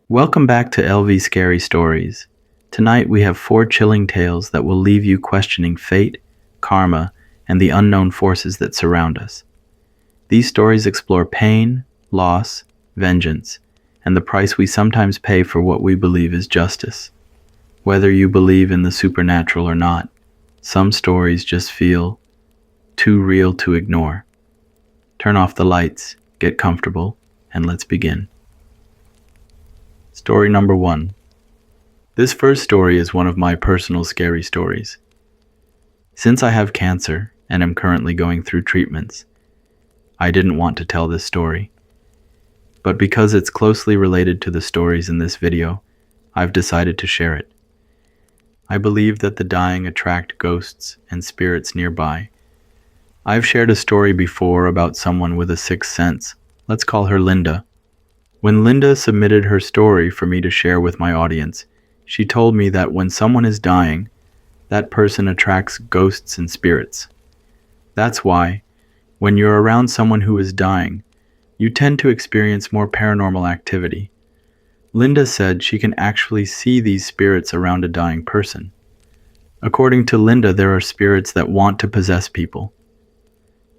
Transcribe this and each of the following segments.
Welcome back to LV Scary Stories. Tonight we have 4 chilling tales that will leave you questioning fate, karma, and the unknown forces that surround us. These stories explore pain, loss, vengeance, and the price we sometimes pay for what we believe is justice. Whether you believe in the supernatural or not, some stories just feel too real to ignore. Turn off the lights, get comfortable, and let's begin. Story number 1. This first story is one of my personal scary stories. Since I have cancer and am currently going through treatments, I didn't want to tell this story. But because it's closely related to the stories in this video, I've decided to share it. I believe that the dying attract ghosts and spirits nearby. I've shared a story before about someone with a sixth sense. Let's call her Linda. When Linda submitted her story for me to share with my audience, she told me that when someone is dying, that person attracts ghosts and spirits. That's why, when you're around someone who is dying, you tend to experience more paranormal activity. Linda said she can actually see these spirits around a dying person. According to Linda, there are spirits that want to possess people.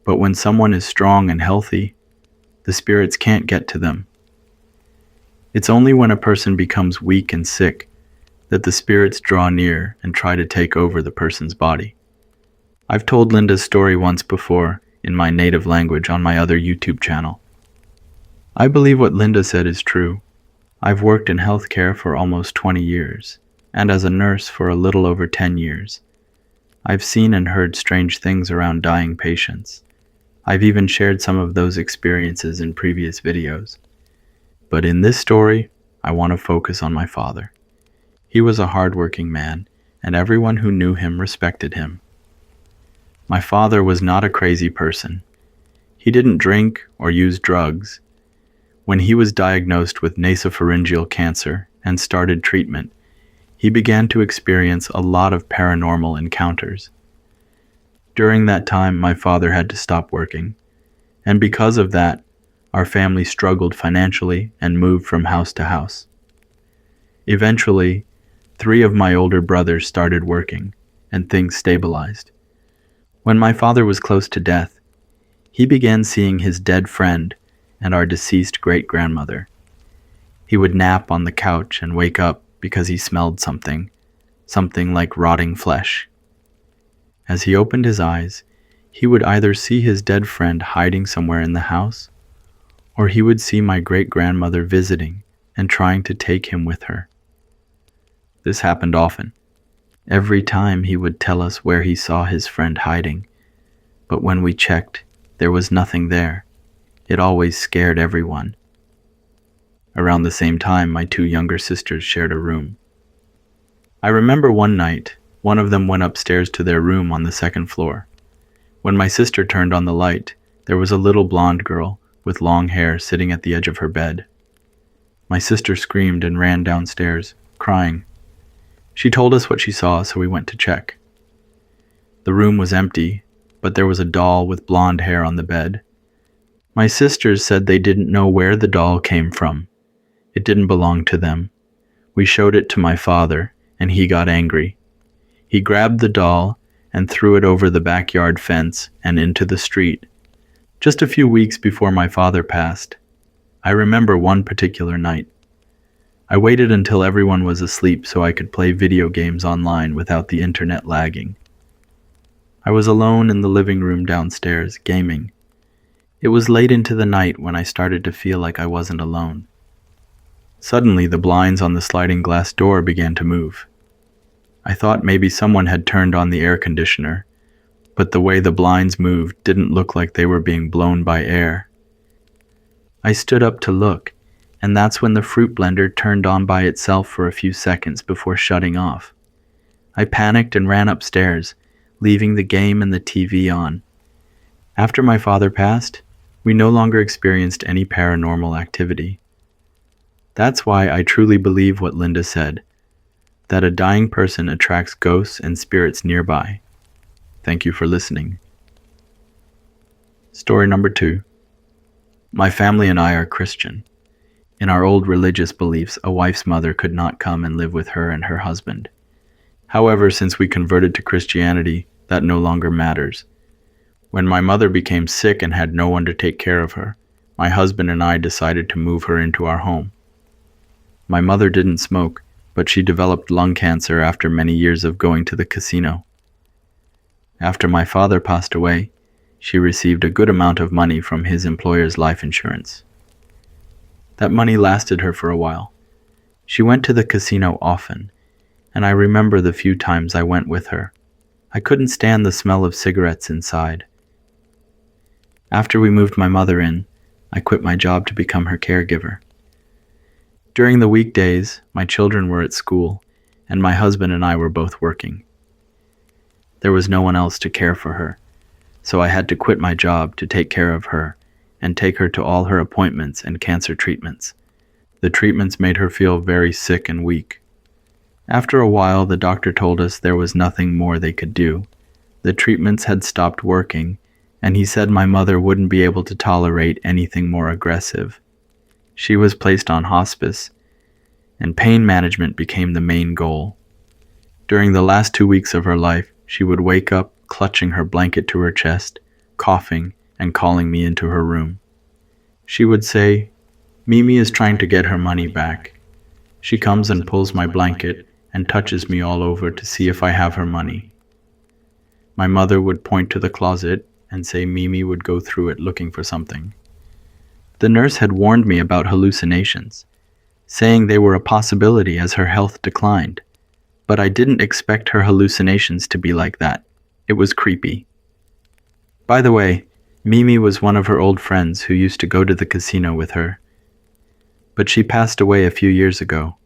But when someone is strong and healthy, the spirits can't get to them. It's only when a person becomes weak and sick that the spirits draw near and try to take over the person's body. I've told Linda's story once before in my native language on my other YouTube channel. I believe what Linda said is true. I've worked in healthcare for almost 20 years, and as a nurse for a little over 10 years. I've seen and heard strange things around dying patients. I've even shared some of those experiences in previous videos. But in this story, I want to focus on my father. He was a hardworking man, and everyone who knew him respected him. My father was not a crazy person. He didn't drink or use drugs. When he was diagnosed with nasopharyngeal cancer and started treatment, he began to experience a lot of paranormal encounters. During that time, my father had to stop working, and because of that, our family struggled financially and moved from house to house. Eventually, 3 of my older brothers started working, and things stabilized. When my father was close to death, he began seeing his dead friend and our deceased great-grandmother. He would nap on the couch and wake up because he smelled something like rotting flesh. As he opened his eyes, he would either see his dead friend hiding somewhere in the house, or he would see my great-grandmother visiting and trying to take him with her. This happened often. Every time he would tell us where he saw his friend hiding, but when we checked, there was nothing there. It always scared everyone. Around the same time, my 2 younger sisters shared a room. I remember one night, one of them went upstairs to their room on the 2nd floor. When my sister turned on the light, there was a little blonde girl with long hair sitting at the edge of her bed. My sister screamed and ran downstairs, crying. She told us what she saw, so we went to check. The room was empty, but there was a doll with blonde hair on the bed. My sisters said they didn't know where the doll came from. It didn't belong to them. We showed it to my father, and he got angry. He grabbed the doll and threw it over the backyard fence and into the street. Just a few weeks before my father passed, I remember one particular night. I waited until everyone was asleep so I could play video games online without the internet lagging. I was alone in the living room downstairs, gaming. It was late into the night when I started to feel like I wasn't alone. Suddenly, the blinds on the sliding glass door began to move. I thought maybe someone had turned on the air conditioner, but the way the blinds moved didn't look like they were being blown by air. I stood up to look, and that's when the fruit blender turned on by itself for a few seconds before shutting off. I panicked and ran upstairs, leaving the game and the TV on. After my father passed, we no longer experienced any paranormal activity. That's why I truly believe what Linda said, that a dying person attracts ghosts and spirits nearby. Thank you for listening. Story number 2. My family and I are Christian. In our old religious beliefs, a wife's mother could not come and live with her and her husband. However, since we converted to Christianity, that no longer matters. When my mother became sick and had no one to take care of her, my husband and I decided to move her into our home. My mother didn't smoke, but she developed lung cancer after many years of going to the casino. After my father passed away, she received a good amount of money from his employer's life insurance. That money lasted her for a while. She went to the casino often, and I remember the few times I went with her. I couldn't stand the smell of cigarettes inside. After we moved my mother in, I quit my job to become her caregiver. During the weekdays, my children were at school, and my husband and I were both working. There was no one else to care for her, so I had to quit my job to take care of her and take her to all her appointments and cancer treatments. The treatments made her feel very sick and weak. After a while, the doctor told us there was nothing more they could do. The treatments had stopped working, and he said my mother wouldn't be able to tolerate anything more aggressive. She was placed on hospice, and pain management became the main goal. During the last 2 weeks of her life, she would wake up, clutching her blanket to her chest, coughing, and calling me into her room. She would say, "Mimi is trying to get her money back." She comes and pulls my blanket and touches me all over to see if I have her money. My mother would point to the closet and say Mimi would go through it looking for something. The nurse had warned me about hallucinations, saying they were a possibility as her health declined, but I didn't expect her hallucinations to be like that. It was creepy. By the way, Mimi was one of her old friends who used to go to the casino with her, but she passed away a few years ago.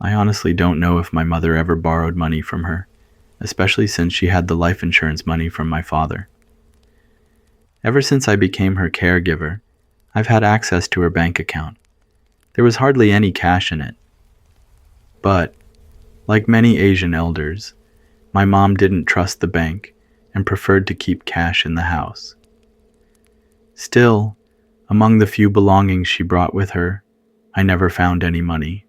I honestly don't know if my mother ever borrowed money from her, especially since she had the life insurance money from my father. Ever since I became her caregiver, I've had access to her bank account. There was hardly any cash in it. But, like many Asian elders, my mom didn't trust the bank and preferred to keep cash in the house. Still, among the few belongings she brought with her, I never found any money.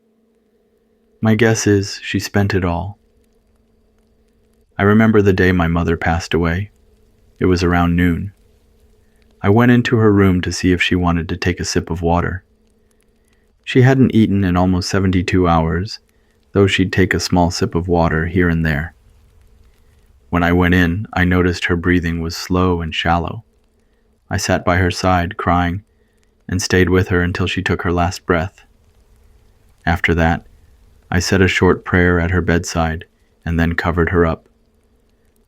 My guess is she spent it all. I remember the day my mother passed away. It was around noon. I went into her room to see if she wanted to take a sip of water. She hadn't eaten in almost 72 hours, though she'd take a small sip of water here and there. When I went in, I noticed her breathing was slow and shallow. I sat by her side, crying, and stayed with her until she took her last breath. After that, I said a short prayer at her bedside and then covered her up.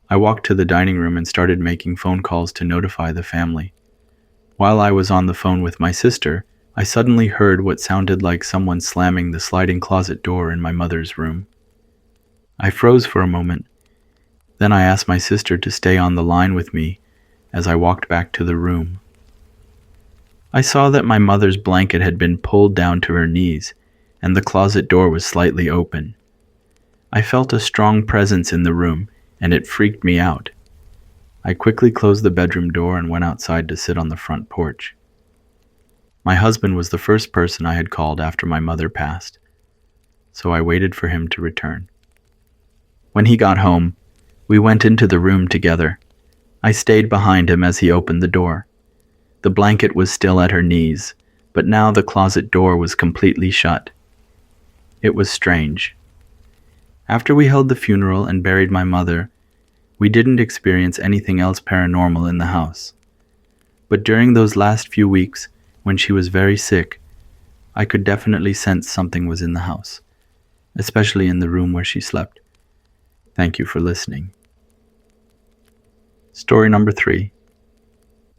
I walked to the dining room and started making phone calls to notify the family. While I was on the phone with my sister, I suddenly heard what sounded like someone slamming the sliding closet door in my mother's room. I froze for a moment. Then I asked my sister to stay on the line with me as I walked back to the room. I saw that my mother's blanket had been pulled down to her knees, and the closet door was slightly open. I felt a strong presence in the room, and it freaked me out. I quickly closed the bedroom door and went outside to sit on the front porch. My husband was the first person I had called after my mother passed, so I waited for him to return. When he got home, we went into the room together. I stayed behind him as he opened the door. The blanket was still at her knees, but now the closet door was completely shut. It was strange. After we held the funeral and buried my mother, we didn't experience anything else paranormal in the house. But during those last few weeks, when she was very sick, I could definitely sense something was in the house, especially in the room where she slept. Thank you for listening. Story number 3.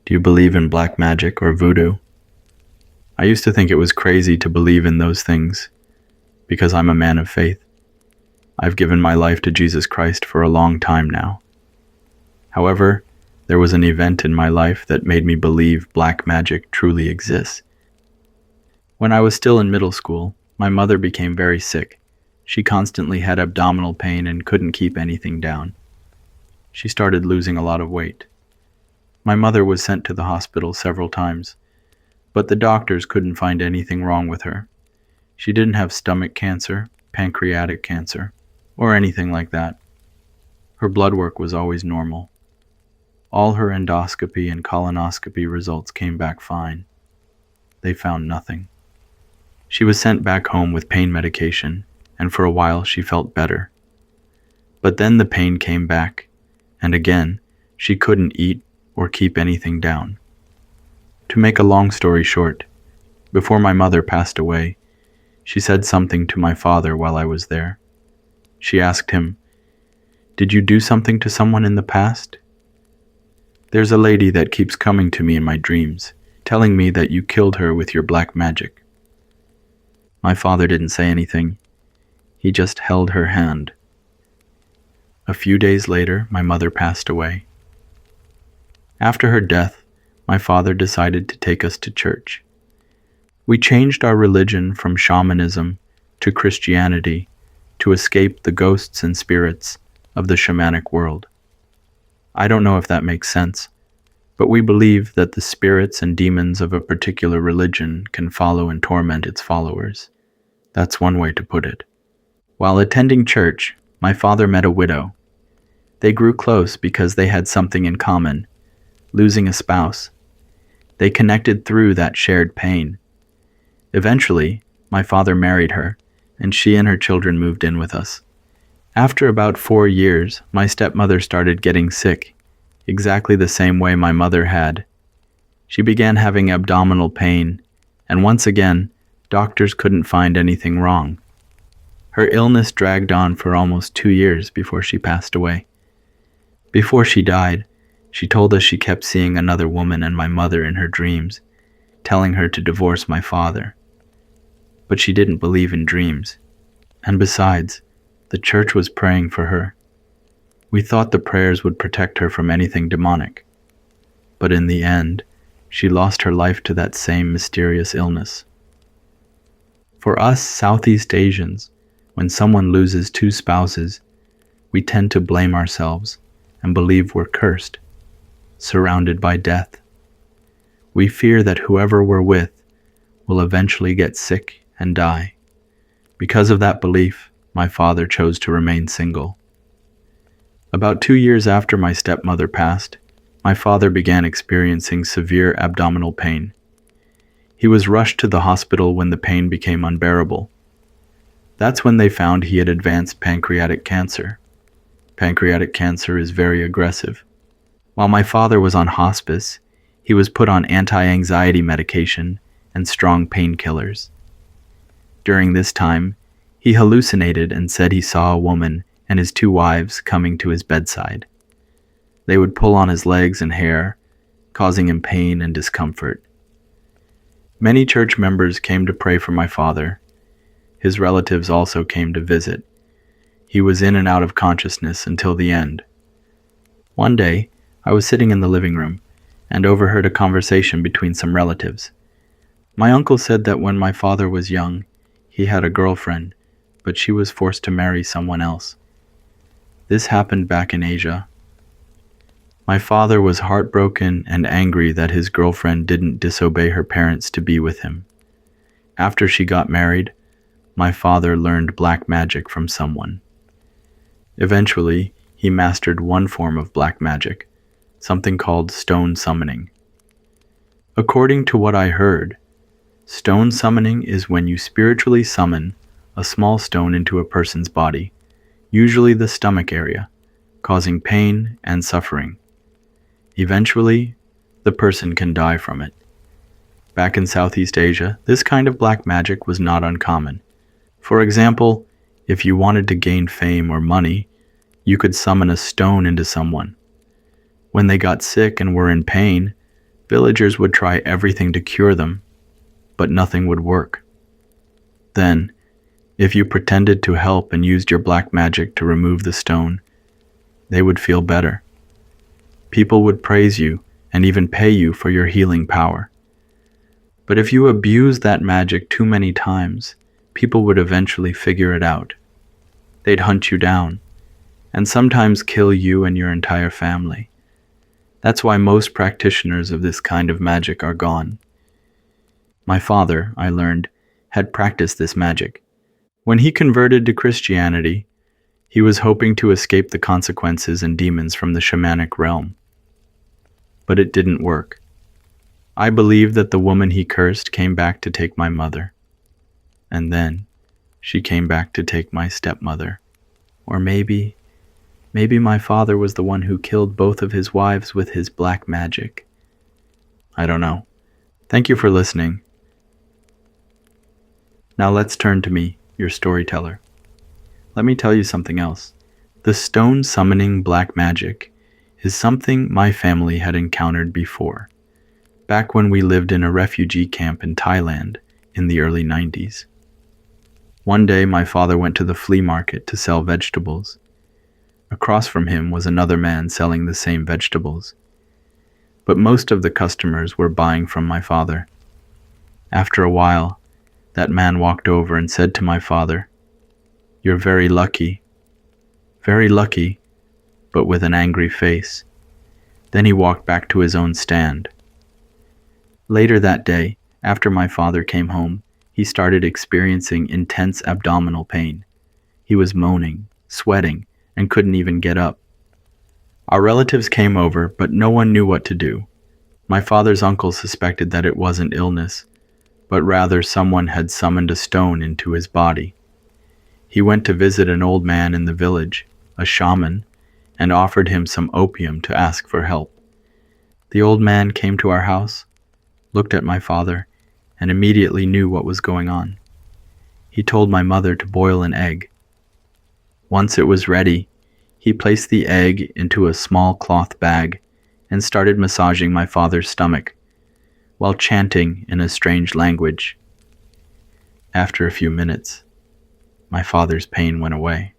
Do you believe in black magic or voodoo? I used to think it was crazy to believe in those things because I'm a man of faith. I've given my life to Jesus Christ for a long time now. However, there was an event in my life that made me believe black magic truly exists. When I was still in middle school, my mother became very sick. She constantly had abdominal pain and couldn't keep anything down. She started losing a lot of weight. My mother was sent to the hospital several times, but the doctors couldn't find anything wrong with her. She didn't have stomach cancer, pancreatic cancer, or anything like that. Her blood work was always normal. All her endoscopy and colonoscopy results came back fine. They found nothing. She was sent back home with pain medication, and for a while she felt better. But then the pain came back, and again, she couldn't eat or keep anything down. To make a long story short, before my mother passed away, she said something to my father while I was there. She asked him, "Did you do something to someone in the past?" "There's a lady that keeps coming to me in my dreams, telling me that you killed her with your black magic." My father didn't say anything. He just held her hand. A few days later, my mother passed away. After her death, my father decided to take us to church. We changed our religion from shamanism to Christianity to escape the ghosts and spirits of the shamanic world. I don't know if that makes sense, but we believe that the spirits and demons of a particular religion can follow and torment its followers. That's one way to put it. While attending church, my father met a widow. They grew close because they had something in common, losing a spouse. They connected through that shared pain. Eventually, my father married her, and she and her children moved in with us. After about 4 years, my stepmother started getting sick, exactly the same way my mother had. She began having abdominal pain, and once again, doctors couldn't find anything wrong. Her illness dragged on for almost 2 years before she passed away. Before she died, she told us she kept seeing another woman and my mother in her dreams, telling her to divorce my father. But she didn't believe in dreams. And besides, the church was praying for her. We thought the prayers would protect her from anything demonic. But in the end, she lost her life to that same mysterious illness. For us Southeast Asians, when someone loses 2 spouses, we tend to blame ourselves and believe we're cursed, surrounded by death. We fear that whoever we're with will eventually get sick and die. Because of that belief, my father chose to remain single. About 2 years after my stepmother passed, my father began experiencing severe abdominal pain. He was rushed to the hospital when the pain became unbearable. That's when they found he had advanced pancreatic cancer. Pancreatic cancer is very aggressive. While my father was on hospice, he was put on anti-anxiety medication and strong painkillers. During this time, he hallucinated and said he saw a woman and his 2 wives coming to his bedside. They would pull on his legs and hair, causing him pain and discomfort. Many church members came to pray for my father. His relatives also came to visit. He was in and out of consciousness until the end. One day, I was sitting in the living room and overheard a conversation between some relatives. My uncle said that when my father was young, he had a girlfriend, but she was forced to marry someone else. This happened back in Asia. My father was heartbroken and angry that his girlfriend didn't disobey her parents to be with him. After she got married, my father learned black magic from someone. Eventually, he mastered one form of black magic, something called stone summoning. According to what I heard, stone summoning is when you spiritually summon a small stone into a person's body, usually the stomach area, causing pain and suffering. Eventually, the person can die from it. Back in Southeast Asia, this kind of black magic was not uncommon. For example, if you wanted to gain fame or money, you could summon a stone into someone. When they got sick and were in pain, villagers would try everything to cure them, but nothing would work. Then, if you pretended to help and used your black magic to remove the stone, they would feel better. People would praise you and even pay you for your healing power. But if you abused that magic too many times, people would eventually figure it out. They'd hunt you down, and sometimes kill you and your entire family. That's why most practitioners of this kind of magic are gone. My father, I learned, had practiced this magic. When he converted to Christianity, he was hoping to escape the consequences and demons from the shamanic realm. But it didn't work. I believe that the woman he cursed came back to take my mother. And then she came back to take my stepmother. Or maybe my father was the one who killed both of his wives with his black magic. I don't know. Thank you for listening. Now let's turn to me, your storyteller. Let me tell you something else. The stone summoning black magic is something my family had encountered before, back when we lived in a refugee camp in Thailand in the early 90s. One day my father went to the flea market to sell vegetables. Across from him was another man selling the same vegetables. But most of the customers were buying from my father. After a while, that man walked over and said to my father, "You're very lucky, but with an angry face." Then he walked back to his own stand. Later that day, after my father came home, he started experiencing intense abdominal pain. He was moaning, sweating, and couldn't even get up. Our relatives came over, but no one knew what to do. My father's uncle suspected that it wasn't illness, but rather someone had summoned a stone into his body. He went to visit an old man in the village, a shaman, and offered him some opium to ask for help. The old man came to our house, looked at my father, and immediately knew what was going on. He told my mother to boil an egg. Once it was ready, he placed the egg into a small cloth bag and started massaging my father's stomach, while chanting in a strange language. After a few minutes, my father's pain went away.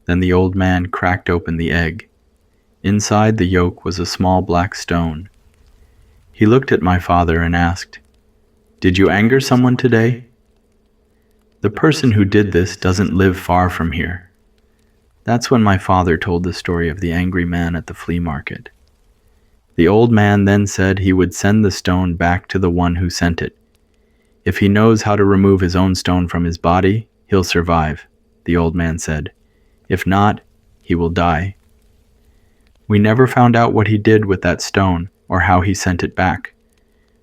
Then the old man cracked open the egg. Inside the yolk was a small black stone. He looked at my father and asked, "Did you anger someone today?" "The person who did this doesn't live far from here." That's when my father told the story of the angry man at the flea market. The old man then said he would send the stone back to the one who sent it. "If he knows how to remove his own stone from his body, he'll survive," the old man said. "If not, he will die." We never found out what he did with that stone or how he sent it back.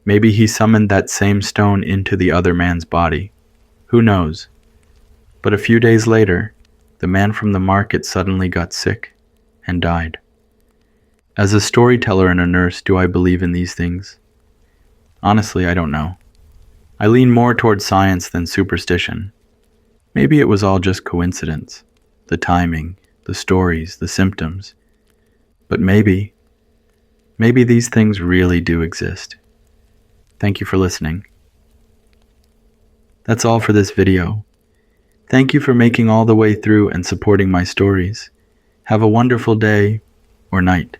Maybe he summoned that same stone into the other man's body. Who knows? But a few days later, the man from the market suddenly got sick and died. As a storyteller and a nurse, do I believe in these things? Honestly, I don't know. I lean more towards science than superstition. Maybe it was all just coincidence. The timing, the stories, the symptoms. But maybe these things really do exist. Thank you for listening. That's all for this video. Thank you for making all the way through and supporting my stories. Have a wonderful day or night.